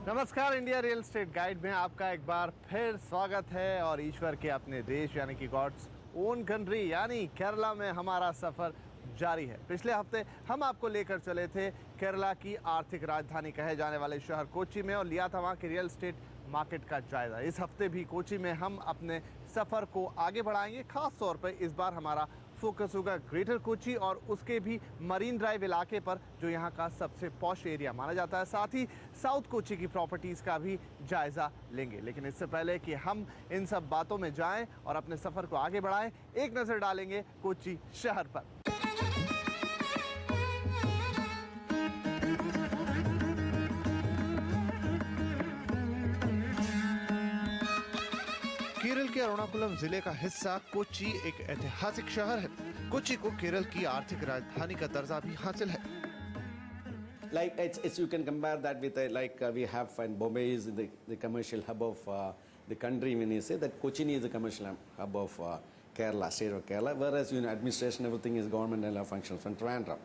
नमस्कार, India real estate guide में आपका एक बार फिर स्वागत है। और ईश्वर के अपने देश यानी कि गॉड्स ओन कंट्री यानी केरला में हमारा सफ़र जारी है। पिछले हफ्ते हम आपको लेकर चले थे केरला की आर्थिक राजधानी कहे जाने वाले शहर कोच्चि में और लिया था वहाँ की रियल एस्टेट मार्केट का जायजा। इस हफ्ते भी कोच्चि में हम अपने सफ़र को आगे बढ़ाएंगे। खास तौर पर इस बार हमारा फोकस होगा ग्रेटर कोच्चि और उसके भी मरीन ड्राइव इलाके पर, जो यहाँ का सबसे पॉश एरिया माना जाता है। साथ ही साउथ कोच्चि की प्रॉपर्टीज़ का भी जायज़ा लेंगे। लेकिन इससे पहले कि हम इन सब बातों में जाएं और अपने सफ़र को आगे बढ़ाएं, एक नज़र डालेंगे कोच्चि शहर पर। केरल के एर्नाकुलम जिले का हिस्सा कोच्चि एक ऐतिहासिक शहर है। कोच्चि को केरल की आर्थिक राजधानी का दर्जा भी हासिल है। Like it's you can compare that with we have and Bombay is the commercial hub of the country. When you say that Cochin is the commercial hub of Kerala, state of Kerala, whereas administration everything is government and functions from Trivandrum.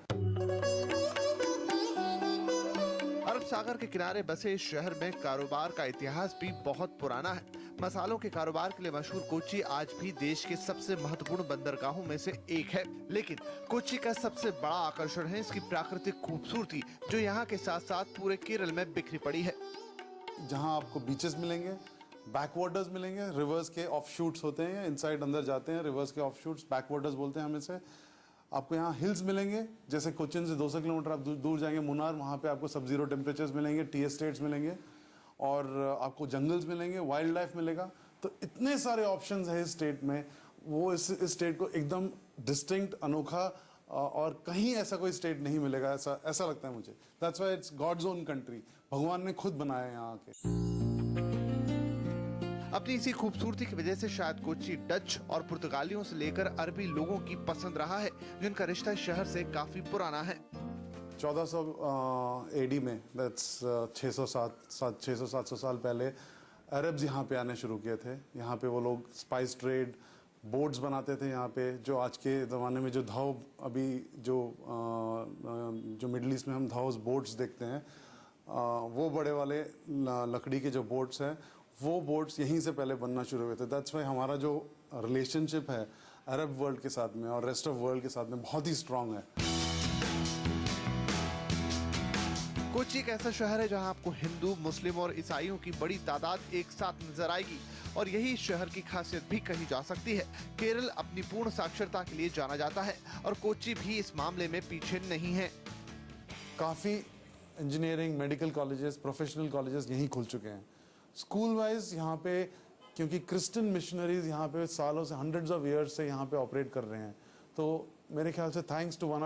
अरब सागर के किनारे बसे इस शहर में कारोबार का इतिहास भी बहुत पुराना है। मसालों के कारोबार के लिए मशहूर कोच्चि आज भी देश के सबसे महत्वपूर्ण बंदरगाहों में से एक है। लेकिन कोच्चि का सबसे बड़ा आकर्षण है इसकी प्राकृतिक खूबसूरती, जो यहाँ के साथ साथ पूरे केरल में बिखरी पड़ी है। जहाँ आपको बीचेस मिलेंगे, बैकवाटर्स मिलेंगे, रिवर्स के ऑफशूट्स होते हैं, इनसाइड अंदर जाते हैं, रिवर्स के ऑफशूट्स बैकवाटर्स बोलते हैं हम इसे। आपको यहाँ हिल्स मिलेंगे, जैसे कोच्चिन से 200 किलोमीटर आप दूर जाएंगे मुन्नार, वहाँ पे आपको सब जीरो टेम्परेचर्स मिलेंगे, टी एस्टेट्स मिलेंगे और आपको जंगल्स मिलेंगे, वाइल्ड लाइफ मिलेगा। तो इतने सारे ऑप्शंस हैं इस स्टेट में, वो इस स्टेट को एकदम डिस्टिंक्ट, अनोखा और कहीं ऐसा कोई स्टेट नहीं मिलेगा, ऐसा लगता है मुझे। That's why it's God's own country, भगवान ने खुद बनाया है यहाँ आके। अपनी इसी खूबसूरती की वजह से शायद कोच्चि डच और पुर्तगालियों से लेकर अरबी लोगों की पसंद रहा है, जिनका रिश्ता शहर से काफी पुराना है। 1400 एडी में, दैट्स 600-700 साल पहले अरब्स यहाँ पे आने शुरू किए थे। यहाँ पे वो लोग स्पाइस ट्रेड, बोट्स बनाते थे यहाँ पे, जो आज के ज़माने में जो धाव अभी जो मिडल ईस्ट में हम धाव बोट्स देखते हैं, वो बड़े वाले लकड़ी के जो बोट्स हैं, वो बोट्स यहीं से पहले बनना शुरू हुए थे। दैट्स वाई हमारा जो रिलेशनशिप है अरब वर्ल्ड के साथ में और रेस्ट ऑफ वर्ल्ड के साथ में बहुत ही स्ट्रांग है। कोच्चि एक ऐसा शहर है जहां आपको हिंदू, मुस्लिम और ईसाइयों की बड़ी तादाद एक साथ नजर आएगी और यही शहर की खासियत भी कही जा सकती है। केरल अपनी पूर्ण साक्षरता के लिए जाना जाता है और कोच्चि भी इस मामले में पीछे नहीं है। काफ़ी engineering, medical colleges, professional colleges यहीं खुल चुके हैं। स्कूल वाइज यहाँ पे, क्योंकि क्रिश्चियन मिशनरीज यहाँ पे सालों से, हंड्रेड्स ऑफ ईयर्स से यहाँ पे ऑपरेट कर रहे हैं, तो मेरे ख्याल से thanks to one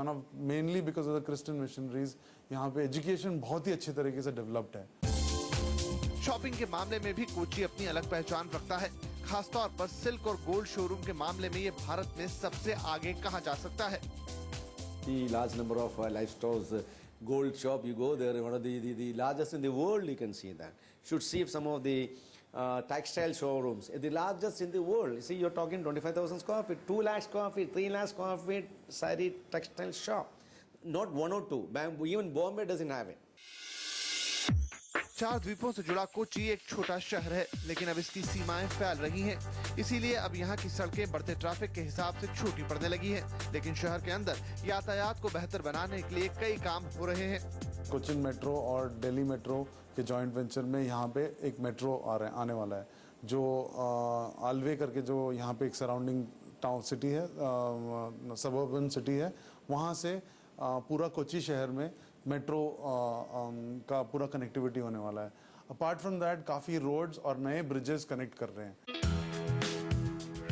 of mainly because of the Christian missionaries यहाँ पे एजुकेशन बहुत ही अच्छे तरीके से डेवलप्ड है। शॉपिंग के मामले में भी कोच्चि अपनी अलग पहचान रखता है। खासतौर पर सिल्क और गोल्ड शोरूम के मामले में ये भारत में सबसे आगे कहा जा सकता है। The large number of life stores, gold shop, you go there, one of the largest in the world, you can see that. Should see some of the textile showrooms, the largest in the world. See, you're talking 25,000 square feet, 2 lakh square feet, 3 lakh square feet, sari textile shop. Not one or two, even Bombay doesn't have it. 4 द्वीपों से जुड़ा कोच्चि एक छोटा शहर है, लेकिन अब इसकी सीमाएं फैल रही हैं। इसीलिए अब यहाँ की सड़कें बढ़ते ट्रैफिक के हिसाब से छोटी पड़ने लगी हैं। लेकिन शहर के अंदर यातायात को बेहतर बनाने के लिए कई काम हो रहे हैं। कोचिन मेट्रो और दिल्ली मेट्रो के जॉइंट वेंचर में यहाँ पे एक मेट्रो आने वाला है, जो आलवे करके, जो यहाँ पे एक सराउंडिंग टाउन सिटी है, सबर्बन सिटी है, वहाँ से पूरा कोच्चि शहर में मेट्रो का पूरा कनेक्टिविटी होने वाला है। अपार्ट फ्रॉम दैट काफ़ी रोड्स और नए ब्रिजेस कनेक्ट कर रहे हैं।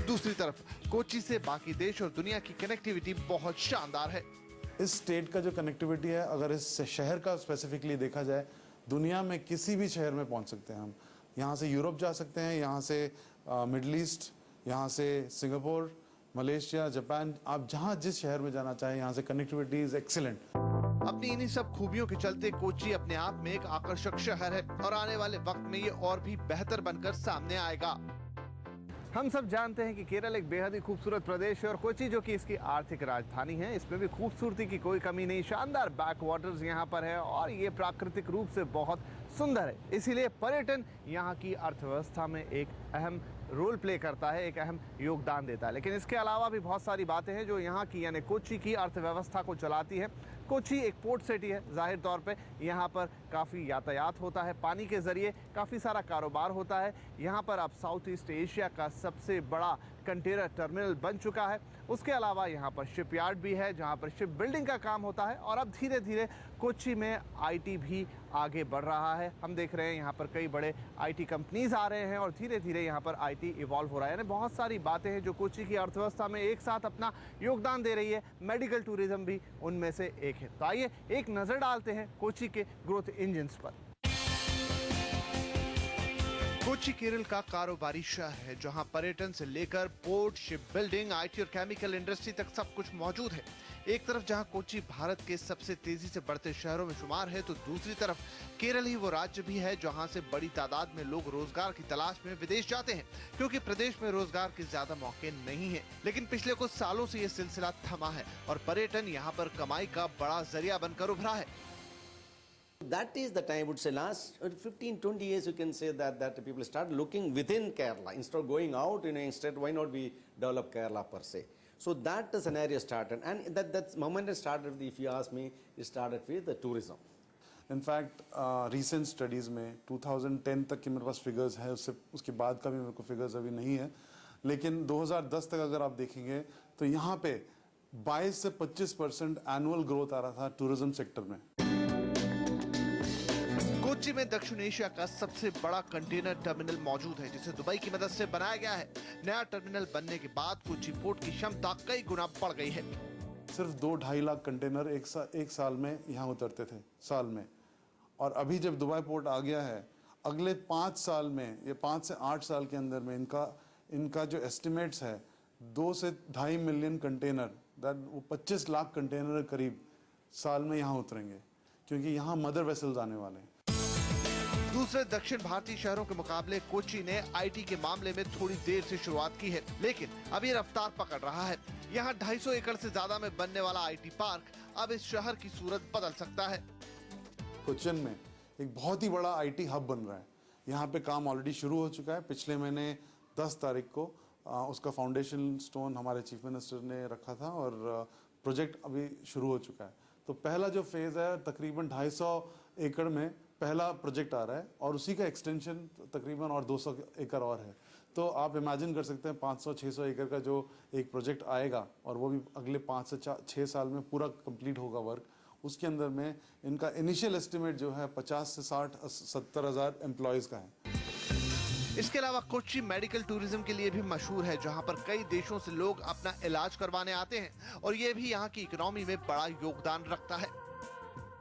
दूसरी तरफ कोच्चि से बाकी देश और दुनिया की कनेक्टिविटी बहुत शानदार है। इस स्टेट का जो कनेक्टिविटी है, अगर इस शहर का स्पेसिफिकली देखा जाए, दुनिया में किसी भी शहर में पहुंच सकते हैं हम। यहाँ से यूरोप जा सकते हैं, यहाँ से मिडल ईस्ट, यहाँ से सिंगापुर, मलेशिया, जापान, आप जहाँ जिस शहर में जाना चाहें, यहाँ से कनेक्टिविटी इज एक्सीलेंट। अपनी इन्हीं सब खूबियों के चलते कोच्चि अपने आप में एक आकर्षक शहर है और आने वाले वक्त में ये और भी बेहतर बनकर सामने आएगा। हम सब जानते हैं कि केरल एक बेहद ही खूबसूरत प्रदेश है और कोच्चि जो कि इसकी आर्थिक राजधानी है, इसमें भी खूबसूरती की कोई कमी नहीं। शानदार बैक वाटर्स यहाँ पर है और ये प्राकृतिक रूप से बहुत सुंदर है। इसीलिए पर्यटन यहाँ की अर्थव्यवस्था में एक अहम रोल प्ले करता है, एक अहम योगदान देता है। लेकिन इसके अलावा भी बहुत सारी बातें हैं जो यहाँ की यानी कोच्चि की अर्थव्यवस्था को चलाती है। कोच्चि एक पोर्ट सिटी है, जाहिर तौर पे यहाँ पर काफ़ी यातायात होता है, पानी के ज़रिए काफ़ी सारा कारोबार होता है। यहाँ पर अब साउथ ईस्ट एशिया का सबसे बड़ा कंटेनर टर्मिनल बन चुका है। उसके अलावा यहाँ पर शिपयार्ड भी है जहाँ पर शिप बिल्डिंग का काम होता है और अब धीरे धीरे कोच्चि में आईटी भी आगे बढ़ रहा है। हम देख रहे हैं यहाँ पर कई बड़े आईटी कंपनीज आ रहे हैं और धीरे धीरे यहाँ पर आईटी इवॉल्व हो रहा है। यानी बहुत सारी बातें हैं जो कोच्चि की अर्थव्यवस्था में एक साथ अपना योगदान दे रही है। मेडिकल टूरिज्म भी उनमें से एक है। तो आइए एक नज़र डालते हैं कोच्चि के ग्रोथ इंजन्स पर। कोच्चि केरल का कारोबारी शहर है जहां पर्यटन से लेकर पोर्ट, शिप बिल्डिंग, आईटी और केमिकल इंडस्ट्री तक सब कुछ मौजूद है। एक तरफ जहां कोच्चि भारत के सबसे तेजी से बढ़ते शहरों में शुमार है, तो दूसरी तरफ केरल ही वो राज्य भी है जहां से बड़ी तादाद में लोग रोजगार की तलाश में विदेश जाते हैं, क्योंकि प्रदेश में रोजगार के ज्यादा मौके नहीं है। लेकिन पिछले कुछ सालों से ये सिलसिला थमा है और पर्यटन यहाँ पर कमाई का बड़ा जरिया बनकर उभरा है। That is the time, I would say, last 15-20 years, you can say that people start looking within Kerala instead of going out. Instead, why not we develop Kerala per se? So that the scenario started, and that moment it started. If you ask me, it started with the tourism. In fact, recent studies में 2010 तक के मेरे पास figures है, उसके बाद का भी मेरे को फिगर्स अभी नहीं है, लेकिन 2010 तक अगर आप देखेंगे तो यहाँ पे 22 से 25% एनुअल ग्रोथ आ रहा था टूरिज्म सेक्टर में। कोच्चि में दक्षिण एशिया का सबसे बड़ा कंटेनर टर्मिनल मौजूद है जिसे दुबई की मदद से बनाया गया है। नया टर्मिनल बनने के बाद कोच्चि पोर्ट की क्षमता कई गुना बढ़ गई है। सिर्फ 2-2.5 लाख कंटेनर एक साल में यहाँ उतरते थे साल में, और अभी जब दुबई पोर्ट आ गया है, अगले 5 साल में, ये 5 से 8 साल के अंदर में इनका जो एस्टिमेट्स है 2 से 2.5 मिलियन कंटेनर, वो 25 लाख कंटेनर करीब साल में यहाँ उतरेंगे, क्योंकि यहाँ मदर वेसल्स आने वाले हैं। दूसरे दक्षिण भारतीय शहरों के मुकाबले कोच्चि ने आईटी के मामले में थोड़ी देर से शुरुआत की है, लेकिन अब ये रफ्तार पकड़ रहा है। यहाँ 250 एकड़ से ज्यादा में बनने वाला आईटी पार्क अब इस शहर की सूरत बदल सकता है। कोच्चन में एक बहुत ही बड़ा आईटी हब बन रहा है। यहाँ पे काम ऑलरेडी शुरू हो चुका है। पिछले महीने 10 तारीख को उसका फाउंडेशन स्टोन हमारे चीफ मिनिस्टर ने रखा था और प्रोजेक्ट अभी शुरू हो चुका है। तो पहला जो फेज है तकरीबन 250 एकड़ में पहला प्रोजेक्ट आ रहा है और उसी का एक्सटेंशन तकरीबन और 200 एकड़ और है। तो आप इमेजिन कर सकते हैं 500-600 एकड़ का जो एक प्रोजेक्ट आएगा और वो भी अगले 5 से 6 साल में पूरा कंप्लीट होगा वर्क। उसके अंदर में इनका इनिशियल एस्टिमेट जो है 50 से 60-70 हज़ार एम्प्लॉयज़ का है। इसके अलावा कोच्चि मेडिकल टूरिज्म के लिए भी मशहूर है, जहां पर कई देशों से लोग अपना इलाज करवाने आते हैं और ये भी यहाँ की इकोनॉमी में बड़ा योगदान रखता है।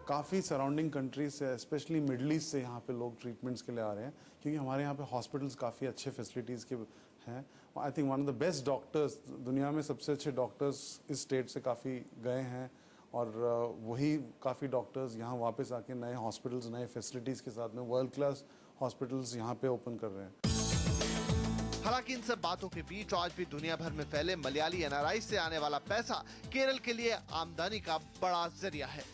काफ़ी सराउंडिंग कंट्रीज से, स्पेशली मिडल ईस्ट से यहाँ पे लोग ट्रीटमेंट्स के लिए आ रहे हैं, क्योंकि हमारे यहाँ पे हॉस्पिटल्स काफ़ी अच्छे फैसिलिटीज़ के हैं। I think one of the best doctors, दुनिया में सबसे अच्छे डॉक्टर्स इस स्टेट से काफ़ी गए हैं और वही काफ़ी डॉक्टर्स यहाँ वापस आके नए हॉस्पिटल्स, नए फैसिलिटीज़ के साथ में वर्ल्ड क्लास हॉस्पिटल्स यहाँ पे ओपन कर रहे हैं। हालांकि इन सब बातों के बीच आज भी दुनिया भर में फैले मलयाली एनआरआई से आने वाला पैसा केरल के लिए आमदनी का बड़ा जरिया है।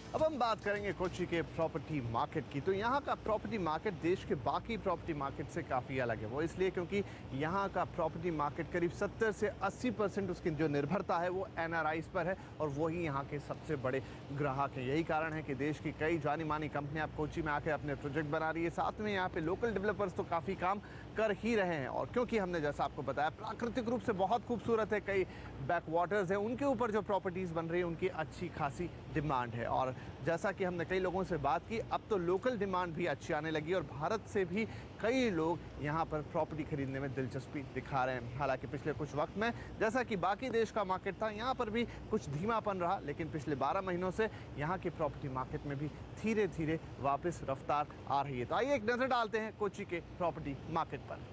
अब हम बात करेंगे कोच्चि के प्रॉपर्टी मार्केट की। तो यहाँ का प्रॉपर्टी मार्केट देश के बाकी प्रॉपर्टी मार्केट से काफ़ी अलग है। वो इसलिए क्योंकि यहाँ का प्रॉपर्टी मार्केट करीब 70 से 80% उसकी जो निर्भरता है वो एनआरआईज पर है और वही यहाँ के सबसे बड़े ग्राहक हैं। यही कारण है कि देश की कई जानी मानी कंपनियाँ अब कोच्चि में आके अपने प्रोजेक्ट बना रही है। साथ में यहाँ पे लोकल डेवलपर्स तो काफ़ी काम कर ही रहे हैं और क्योंकि हमने जैसा आपको बताया प्राकृतिक रूप से बहुत खूबसूरत है, कई बैक वाटर्स हैं, उनके ऊपर जो प्रॉपर्टीज़ बन रही है उनकी अच्छी खासी डिमांड है। और जैसा कि हमने कई लोगों से बात की, अब तो लोकल डिमांड भी अच्छी आने लगी और भारत से भी कई लोग यहाँ पर प्रॉपर्टी खरीदने में दिलचस्पी दिखा रहे हैं। हालांकि पिछले कुछ वक्त में जैसा कि बाकी देश का मार्केट था, यहाँ पर भी कुछ धीमापन रहा, लेकिन पिछले 12 महीनों से यहाँ की प्रॉपर्टी मार्केट में भी धीरे धीरे वापस रफ्तार आ रही है। तो आइए एक नज़र डालते हैं कोच्चि के प्रॉपर्टी मार्केट पर।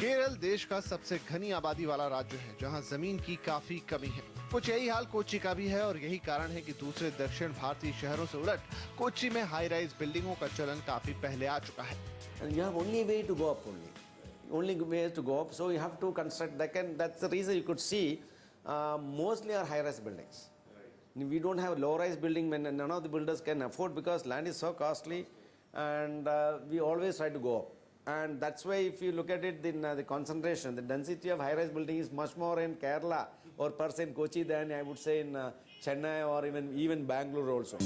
केरल देश का सबसे घनी आबादी वाला राज्य है जहां जमीन की काफी कमी है। कुछ यही हाल कोच्चि का भी है और यही कारण है कि दूसरे दक्षिण भारतीय शहरों से उलट कोच्चि में हाई राइज बिल्डिंगों का चलन काफी पहले आ चुका है। and you have only way to go up only way to go up. So you have to construct that, and that's the reason you could see mostly are high-rise buildings. We don't have low-rise building when none of the builders can afford because land is so costly, and we always try to go up. And that's why if you look at it, the concentration, the density of high-rise building is much more in Kerala or per se in Kochi than I would say in Chennai or even Bangalore also.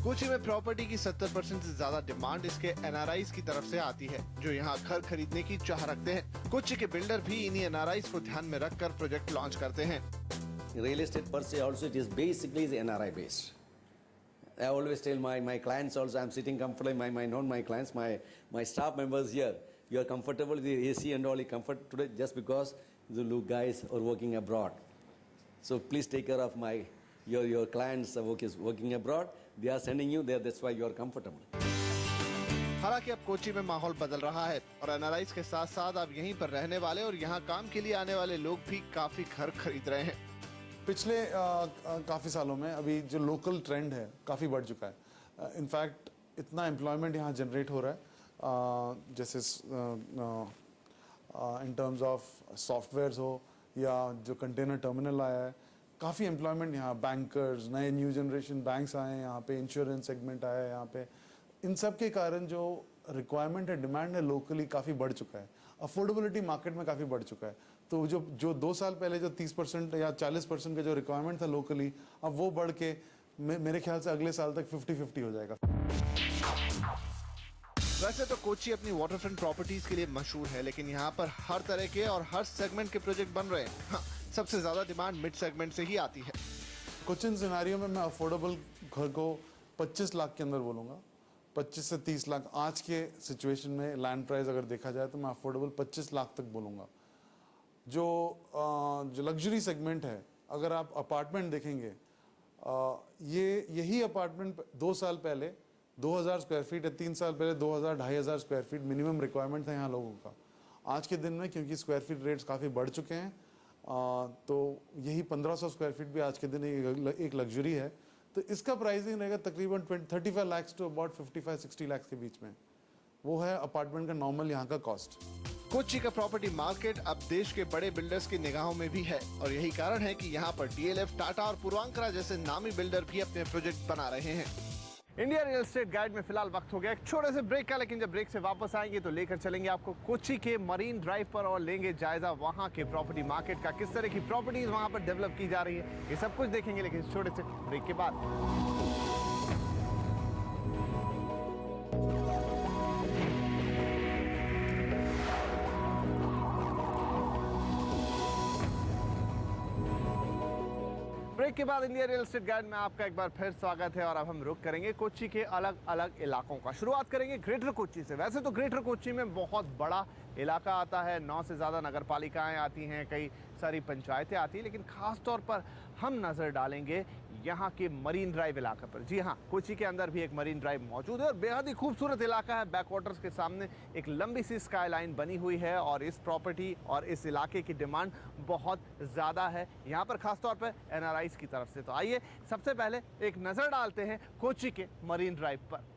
Kochi में property की 70% से ज्यादा demand इसके NRIs की तरफ से आती है जो यहाँ घर खरीदने की चाह रखते हैं। कोची के बिल्डर भी इन्हीं एनआरआईज को ध्यान में रखकर प्रोजेक्ट लॉन्च करते हैं। Real estate per se also it is basically is NRI based. I always tell my clients also, I'm sitting comfortably, not my clients, my staff members here, you are comfortable with the AC and all, you comfort today just because the guys are working abroad. So please take care of your clients working abroad. They are sending you there, that's why you are comfortable. हालांकि अब कोची में माहौल बदल रहा है और NRIs के साथ साथ अब यहीं पर रहने वाले और यहाँ काम के लिए आने वाले लोग भी काफी घर खरीद रहे हैं। पिछले काफ़ी सालों में अभी जो लोकल ट्रेंड है काफ़ी बढ़ चुका है। इनफैक्ट इतना एम्प्लॉयमेंट यहाँ जनरेट हो रहा है, जैसे इन टर्म्स ऑफ सॉफ्टवेयर्स हो या जो कंटेनर टर्मिनल आया है, काफ़ी एम्प्लॉयमेंट यहाँ, बैंकर्स, नए न्यू जनरेशन बैंक्स आए हैं यहाँ पे, इंश्योरेंस सेगमेंट आया है यहाँ पे। इन सब के कारण जो रिक्वायरमेंट है, डिमांड है लोकली काफ़ी बढ़ चुका है, अफोर्डेबिलिटी मार्केट में काफ़ी बढ़ चुका है। तो जो 2 साल पहले जो 30% या 40% का जो रिक्वायरमेंट था लोकली, अब वो बढ़ के मेरे ख्याल से अगले साल तक 50-50 हो जाएगा। वैसे तो कोची अपनी वाटरफ्रंट प्रॉपर्टीज के लिए मशहूर है, लेकिन यहाँ पर हर तरह के और हर सेगमेंट के प्रोजेक्ट बन रहे हैं। हाँ, सबसे ज्यादा डिमांड मिड सेगमेंट से ही आती है। कोचिन सिनेरियो में मैं अफोर्डेबल घर को 25 लाख के अंदर बोलूँगा, 25 से 30 लाख। आज के सिचुएशन में लैंड प्राइस अगर देखा जाए तो मैं अफोर्डेबल 25 लाख तक बोलूँगा। जो लग्जरी सेगमेंट है, अगर आप अपार्टमेंट देखेंगे, यही अपार्टमेंट 2 साल पहले 2000 स्क्वायर फीट या 3 साल पहले 2000-2500 स्क्वायर फीट मिनिमम रिक्वायरमेंट था यहाँ लोगों का। आज के दिन में क्योंकि स्क्वायर फीट रेट्स काफ़ी बढ़ चुके हैं, तो यही 1500 स्क्वायर फीट भी आज के दिन एक लग्जरी है। तो इसका प्राइसिंग रहेगा तकरीबन 35 लाख टू अबाउट 55-60 लाख के बीच में। वो है अपार्टमेंट का नॉर्मल यहाँ का कॉस्ट। कोची का प्रॉपर्टी मार्केट अब देश के बड़े बिल्डर्स की निगाहों में भी है और यही कारण है कि यहाँ पर डीएलएफ, टाटा और पूर्वांकरा जैसे नामी बिल्डर भी अपने प्रोजेक्ट बना रहे हैं। इंडिया रियल एस्टेट गाइड में फिलहाल वक्त हो गया एक छोटे से ब्रेक का, लेकिन जब ब्रेक से वापस आएंगे तो लेकर चलेंगे आपको कोची के मरीन ड्राइव पर और लेंगे जायजा वहां के प्रॉपर्टी मार्केट का, किस तरह की प्रॉपर्टीज वहां पर डेवलप की जा रही है, ये सब कुछ देखेंगे, लेकिन इस छोटे से ब्रेक के बाद। ब्रेक के बाद इंडिया रियल एस्टेट गाइड में आपका एक बार फिर स्वागत है और अब हम रुक करेंगे कोची के अलग अलग इलाकों का। शुरुआत करेंगे ग्रेटर कोची से। वैसे तो ग्रेटर कोची में बहुत बड़ा इलाका आता है, 9 से ज़्यादा नगर पालिकाएँ आती हैं, कई सारी पंचायतें आती हैं, लेकिन ख़ास तौर पर हम नज़र डालेंगे यहाँ के मरीन ड्राइव इलाका पर। जी हाँ, कोची के अंदर भी एक मरीन ड्राइव मौजूद है और बेहद ही खूबसूरत इलाका है। बैक वाटर्स के सामने एक लंबी सी स्काई लाइन बनी हुई है और इस प्रॉपर्टी और इस इलाके की डिमांड बहुत ज़्यादा है यहाँ पर, खासतौर पर एनआरआईज की तरफ से। तो आइए सबसे पहले एक नज़र डालते हैं कोची के मरीन ड्राइव पर।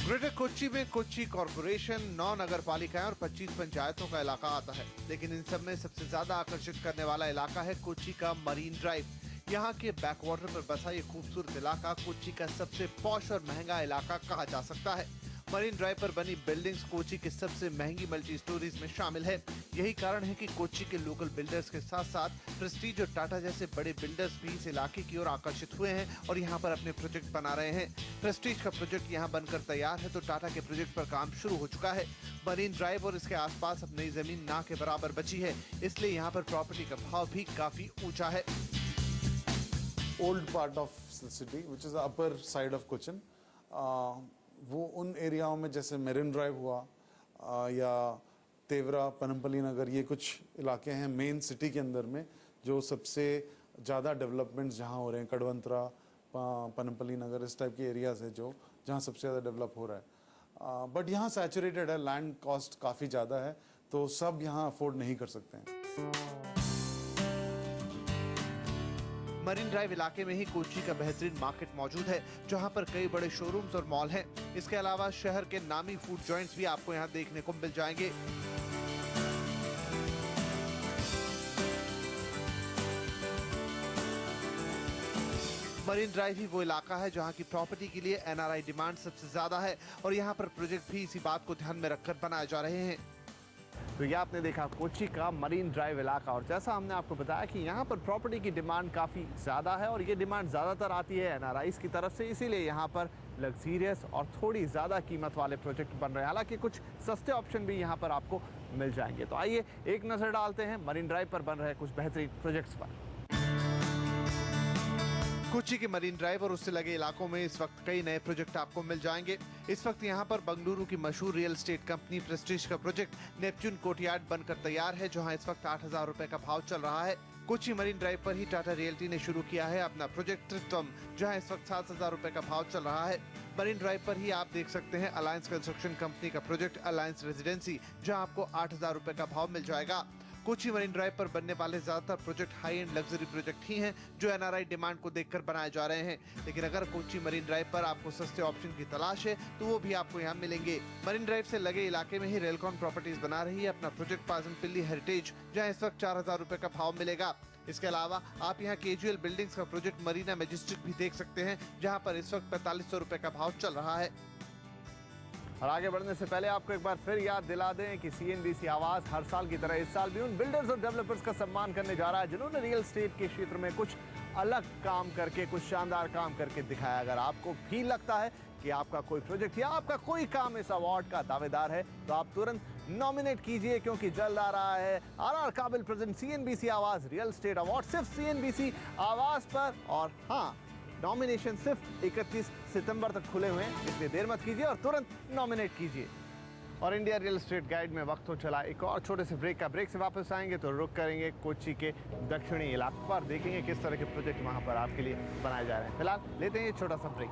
ग्रेटर कोची में कोची कॉरपोरेशन, 9 नगर पालिकाएं और 25 पंचायतों का इलाका आता है, लेकिन इन सब में सबसे ज्यादा आकर्षित करने वाला इलाका है कोची का मरीन ड्राइव। यहाँ के बैकवाटर पर बसा ये खूबसूरत इलाका कोची का सबसे पॉश और महंगा इलाका कहा जा सकता है। मरीन ड्राइव पर बनी बिल्डिंग्स कोची के सबसे महंगी मल्टी स्टोरीज में शामिल है। यही कारण है कि कोची के लोकल बिल्डर्स के साथ साथ प्रेस्टीज और टाटा जैसे बड़े बिल्डर्स भी इस इलाके की ओर आकर्षित हुए हैं और यहाँ पर अपने प्रोजेक्ट बना रहे हैं। प्रेस्टीज का प्रोजेक्ट यहाँ बनकर तैयार है तो टाटा के प्रोजेक्ट पर काम शुरू हो चुका है। मरीन ड्राइव और इसके आसपास अब नई जमीन ना के बराबर बची है, इसलिए यहाँ पर प्रॉपर्टी का भाव भी काफी ऊंचा है। Old part of city which is upper side of Cochin, वो उन एरियाओं में जैसे मेरिन ड्राइव हुआ या तेवरा, पनम्पली नगर, ये कुछ इलाके हैं मेन सिटी के अंदर में जो सबसे ज़्यादा डेवलपमेंट्स जहाँ हो रहे हैं। कड़वंतरा, पनम्पली नगर, इस टाइप के एरियाज़ है जो जहाँ सबसे ज़्यादा डेवलप हो रहा है। बट यहाँ सैचुरेटेड है, लैंड कॉस्ट काफ़ी ज़्यादा है, तो सब यहाँ अफोर्ड नहीं कर सकते हैं। मरीन ड्राइव इलाके में ही कोच्चि का बेहतरीन मार्केट मौजूद है, जहां पर कई बड़े शोरूम्स और मॉल हैं। इसके अलावा शहर के नामी फूड जॉइंट्स भी आपको यहां देखने को मिल जाएंगे। मरीन ड्राइव ही वो इलाका है जहां की प्रॉपर्टी के लिए एनआरआई डिमांड सबसे ज्यादा है और यहां पर प्रोजेक्ट भी इसी बात को ध्यान में रखकर बनाए जा रहे हैं। तो ये आपने देखा कोच्चि का मरीन ड्राइव इलाका, और जैसा हमने आपको बताया कि यहाँ पर प्रॉपर्टी की डिमांड काफ़ी ज़्यादा है और ये डिमांड ज़्यादातर आती है एनआरआईज़ की तरफ से, इसीलिए यहाँ पर लग्जीरियस और थोड़ी ज़्यादा कीमत वाले प्रोजेक्ट बन रहे हैं। हालांकि कुछ सस्ते ऑप्शन भी यहाँ पर आपको मिल जाएंगे। तो आइए एक नज़र डालते हैं मरीन ड्राइव पर बन रहे कुछ बेहतरीन प्रोजेक्ट्स पर। कोच्चि के मरीन ड्राइव और उससे लगे इलाकों में इस वक्त कई नए प्रोजेक्ट आपको मिल जाएंगे। इस वक्त यहाँ पर बंगलुरु की मशहूर रियल एस्टेट कंपनी प्रेस्टीज का प्रोजेक्ट नेपच्यून कोर्टयार्ड बनकर तैयार है, जहाँ इस वक्त 8,000 रुपए का भाव चल रहा है। कोच्चि मरीन ड्राइव पर ही टाटा रियल्टी ने शुरू किया है अपना प्रोजेक्ट त्रित्वम, जहाँ इस वक्त 7,000 रुपए का भाव चल रहा है। मरीन ड्राइव पर ही आप देख सकते हैं अलायंस कंस्ट्रक्शन कंपनी का प्रोजेक्ट अलायंस रेजिडेंसी, जहाँ आपको 8,000 रुपए का भाव मिल जाएगा। कोच्चि मरीन ड्राइव पर बनने वाले ज्यादातर project high end luxury project ही हैं, जो एनआरआई डिमांड को देखकर बनाए जा रहे हैं। लेकिन अगर कोच्चि मरीन ड्राइव पर आपको सस्ते ऑप्शन की तलाश है तो वो भी आपको यहाँ मिलेंगे। मरीन ड्राइव से लगे इलाके में ही रेलकॉन प्रॉपर्टीज बना रही है अपना प्रोजेक्ट पाजनपिल्ली हेरिटेज, जहाँ इस वक्त 4,000 रुपए का भाव मिलेगा। इसके अलावा आप यहाँ केजुअल बिल्डिंग्स का प्रोजेक्ट मरीना मैजेस्टिक भी देख सकते हैं, जहाँ पर इस वक्त 4,500 रुपए का भाव चल रहा है। और आगे बढ़ने से पहले आपको एक बार फिर याद दिला दें कि सीएनबीसी आवाज हर साल की तरह इस साल भी उन बिल्डर्स और डेवलपर्स का सम्मान करने जा रहा है जिन्होंने रियल एस्टेट के क्षेत्र में कुछ अलग काम करके, कुछ शानदार काम करके दिखाया। अगर आपको भी लगता है कि आपका कोई प्रोजेक्ट या आपका कोई काम इस अवार्ड का दावेदार है तो आप तुरंत नॉमिनेट कीजिए, क्योंकि जल्द आ रहा है आरआर काबिल प्रेजेंट सीएनबीसी आवाज रियल एस्टेट अवार्ड सिर्फ सीएनबीसी आवाज पर। और हाँ, नॉमिनेशन सिर्फ 31 सितंबर तक खुले हुए हैं, इसलिए देर मत कीजिए और तुरंत नॉमिनेट कीजिए। और इंडिया रियल एस्टेट गाइड में वक्त हो चला एक और छोटे से ब्रेक का। ब्रेक से वापस आएंगे तो रुक करेंगे कोच्चि के दक्षिणी इलाकों पर, देखेंगे किस तरह के प्रोजेक्ट वहां पर आपके लिए बनाए जा रहे हैं। फिलहाल लेते हैं ये छोटा सा ब्रेक।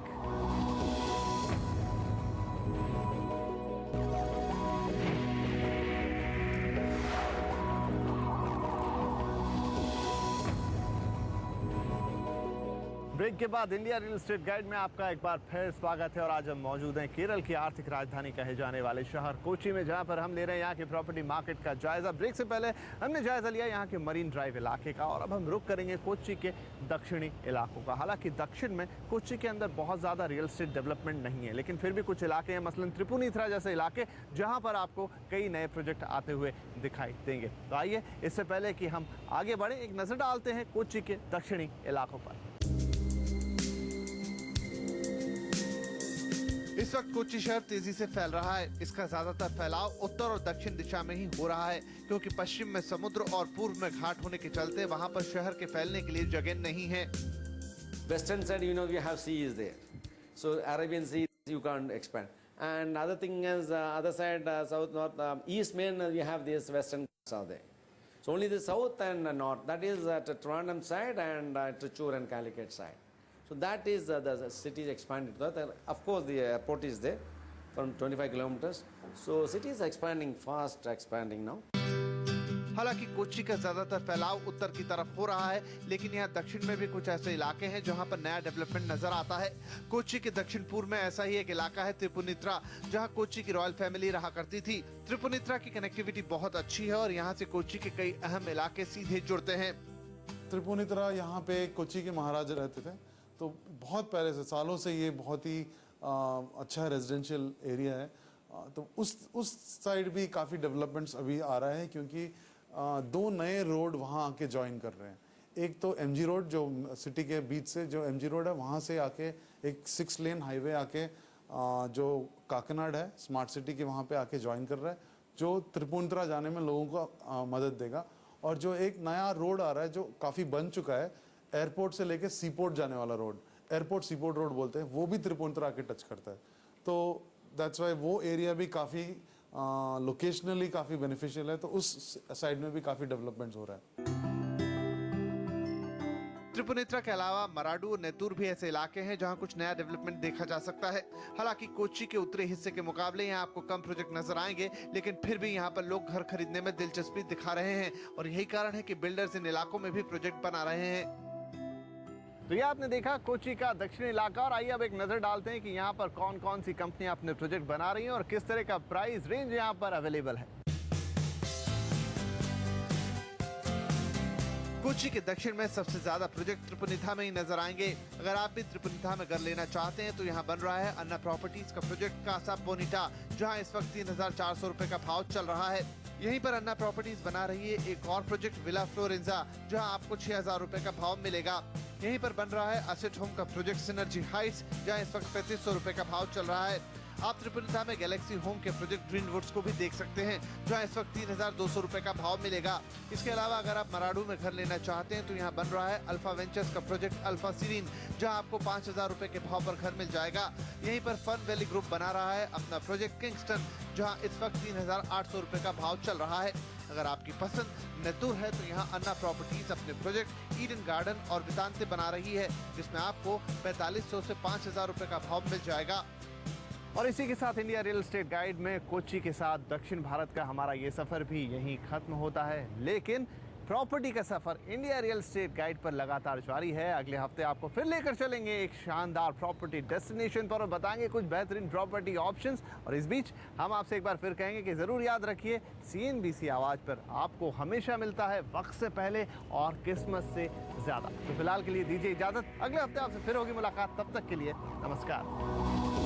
ब्रेक के बाद इंडिया रियल एस्टेट गाइड में आपका एक बार फिर स्वागत है। और आज हम मौजूद हैं केरल की आर्थिक राजधानी कहे जाने वाले शहर कोच्चि में, जहां पर हम ले रहे हैं यहाँ के प्रॉपर्टी मार्केट का जायजा। ब्रेक से पहले हमने जायजा लिया यहाँ के मरीन ड्राइव इलाके का, और अब हम रुक करेंगे कोच्चि के दक्षिणी इलाकों का। हालांकि दक्षिण में कोच्चि के अंदर बहुत ज़्यादा रियल एस्टेट डेवलपमेंट नहीं है, लेकिन फिर भी कुछ इलाके हैं, मसलन त्रिपुनिथरा जैसे इलाके, जहाँ पर आपको कई नए प्रोजेक्ट आते हुए दिखाई देंगे। तो आइए इससे पहले कि हम आगे बढ़ें, एक नज़र डालते हैं कोच्चि के दक्षिणी इलाकों पर। इस वक्त कोच्चि शहर तेजी से फैल रहा है। इसका ज्यादातर फैलाव उत्तर और दक्षिण दिशा में ही हो रहा है, क्योंकि पश्चिम में समुद्र और पूर्व में घाट होने के चलते वहां पर शहर के फैलने के लिए जगह नहीं है। Western side, you know, we have sea is there. So Arabian Sea, you can't expand. And other thing is, other side, south, north, east main, you have this western south there. So only the south and north, that is at Trivandrum side and Trichure and Calicut side. So that is the city is expanded. Of course, the airport is there from 25 kilometers. So city is expanding fast, expanding now. हालांकि कोच्चि का ज्यादातर फैलाव उत्तर की तरफ हो रहा है, लेकिन यहाँ दक्षिण में भी कुछ ऐसे इलाके हैं जहाँ पर नया डेवलपमेंट नजर आता है। कोच्चि के दक्षिण पूर्व में ऐसा ही एक इलाका है त्रिपुनिथरा, जहाँ कोच्चि की रॉयल फैमिली रहा करती थी। त्रिपुनिथरा की कनेक्टिविटी बहुत अच्छी है और यहाँ से कोच्चि के कई अहम इलाके सीधे जुड़ते हैं। त्रिपुनिथरा यहाँ पे कोच्चि के महाराजा रहते थे, तो बहुत पहले से, सालों से ये बहुत ही अच्छा रेजिडेंशियल एरिया है। तो उस साइड भी काफ़ी डेवलपमेंट्स अभी आ रहा है, क्योंकि दो नए रोड वहाँ आके ज्वाइन कर रहे हैं। एक तो एमजी रोड, जो सिटी के बीच से जो एमजी रोड है, वहाँ से आके एक 6 लेन हाईवे आके जो काकनाड है स्मार्ट सिटी के वहाँ पे आके ज्वाइन कर रहा है, जो त्रिपुनिथरा जाने में लोगों को मदद देगा। और जो एक नया रोड आ रहा है जो काफ़ी बन चुका है, एयरपोर्ट से लेके सीपोर्ट जाने वाला रोड, एयरपोर्ट सीपोर्ट रोड बोलते हैं, वो भी त्रिपुनिथरा के टच करता है। तो दैट्स वाई वो एरिया भी काफ़ी लोकेशनली काफ़ी बेनिफिशियल है, तो उस साइड में भी काफ़ी डेवलपमेंट्स हो रहा है। त्रिपुनिथरा के अलावा मराडू और नेतूर भी ऐसे इलाके हैं जहां कुछ नया डेवलपमेंट देखा जा सकता है। हालांकि कोच्चि के उत्तरी हिस्से के मुकाबले यहां आपको कम प्रोजेक्ट नजर आएंगे, लेकिन फिर भी यहां पर लोग घर खरीदने में दिलचस्पी दिखा रहे हैं और यही कारण है कि बिल्डर्स इन इलाकों में भी प्रोजेक्ट बना रहे हैं। तो ये आपने देखा कोची का दक्षिणी इलाका, और आइए अब एक नजर डालते हैं कि यहाँ पर कौन कौन सी कंपनियां अपने प्रोजेक्ट बना रही हैं और किस तरह का प्राइस रेंज यहाँ पर अवेलेबल है। कोची के दक्षिण में सबसे ज्यादा प्रोजेक्ट त्रिपुनिथा में ही नजर आएंगे। अगर आप भी त्रिपुनिथा में घर लेना चाहते हैं तो यहाँ बन रहा है अन्ना प्रॉपर्टीज का प्रोजेक्ट कासा बोनिटा, जहाँ इस वक्त 3,400 रुपए का भाव चल रहा है। यहीं पर अन्ना प्रॉपर्टीज बना रही है एक और प्रोजेक्ट विला फ्लोरेंजा, जहाँ आपको 6,000 रुपए का भाव मिलेगा। यहीं पर बन रहा है असेट होम का प्रोजेक्ट सिनर्जी हाइट्स, जहाँ इस वक्त 3,500 रुपए का भाव चल रहा है। आप त्रिपुनिथा में गैलेक्सी होम के प्रोजेक्ट ग्रीनवुड्स को भी देख सकते हैं, जहाँ इस वक्त 3,200 रुपए का भाव मिलेगा। इसके अलावा अगर आप मराडू में घर लेना चाहते हैं तो यहाँ बन रहा है अल्फा वेंचर्स का प्रोजेक्ट अल्फा सीरीन, जहाँ आपको 5,000 रुपए के भाव पर घर मिल जाएगा। यहीं पर फन वैली ग्रुप बना रहा है अपना प्रोजेक्ट किंगस्टन, जहाँ इस वक्त 3,800 रुपए का भाव चल रहा है। अगर आपकी पसंद नेतुर है तो यहाँ अन्ना प्रॉपर्टीज अपने प्रोजेक्ट ईडन गार्डन और वितांते बना रही है, जिसमें आपको 4,500 से 5,000 रुपए का भाव मिल जाएगा। और इसी के साथ इंडिया रियल एस्टेट गाइड में कोची के साथ दक्षिण भारत का हमारा ये सफर भी यहीं खत्म होता है, लेकिन प्रॉपर्टी का सफर इंडिया रियल एस्टेट गाइड पर लगातार जारी है। अगले हफ्ते आपको फिर लेकर चलेंगे एक शानदार प्रॉपर्टी डेस्टिनेशन पर और बताएंगे कुछ बेहतरीन प्रॉपर्टी ऑप्शंस। और इस बीच हम आपसे एक बार फिर कहेंगे कि जरूर याद रखिए, CNBC आवाज पर आपको हमेशा मिलता है वक्त से पहले और किस्मत से ज्यादा। तो फिलहाल के लिए दीजिए इजाजत, अगले हफ्ते आपसे फिर होगी मुलाकात, तब तक के लिए नमस्कार।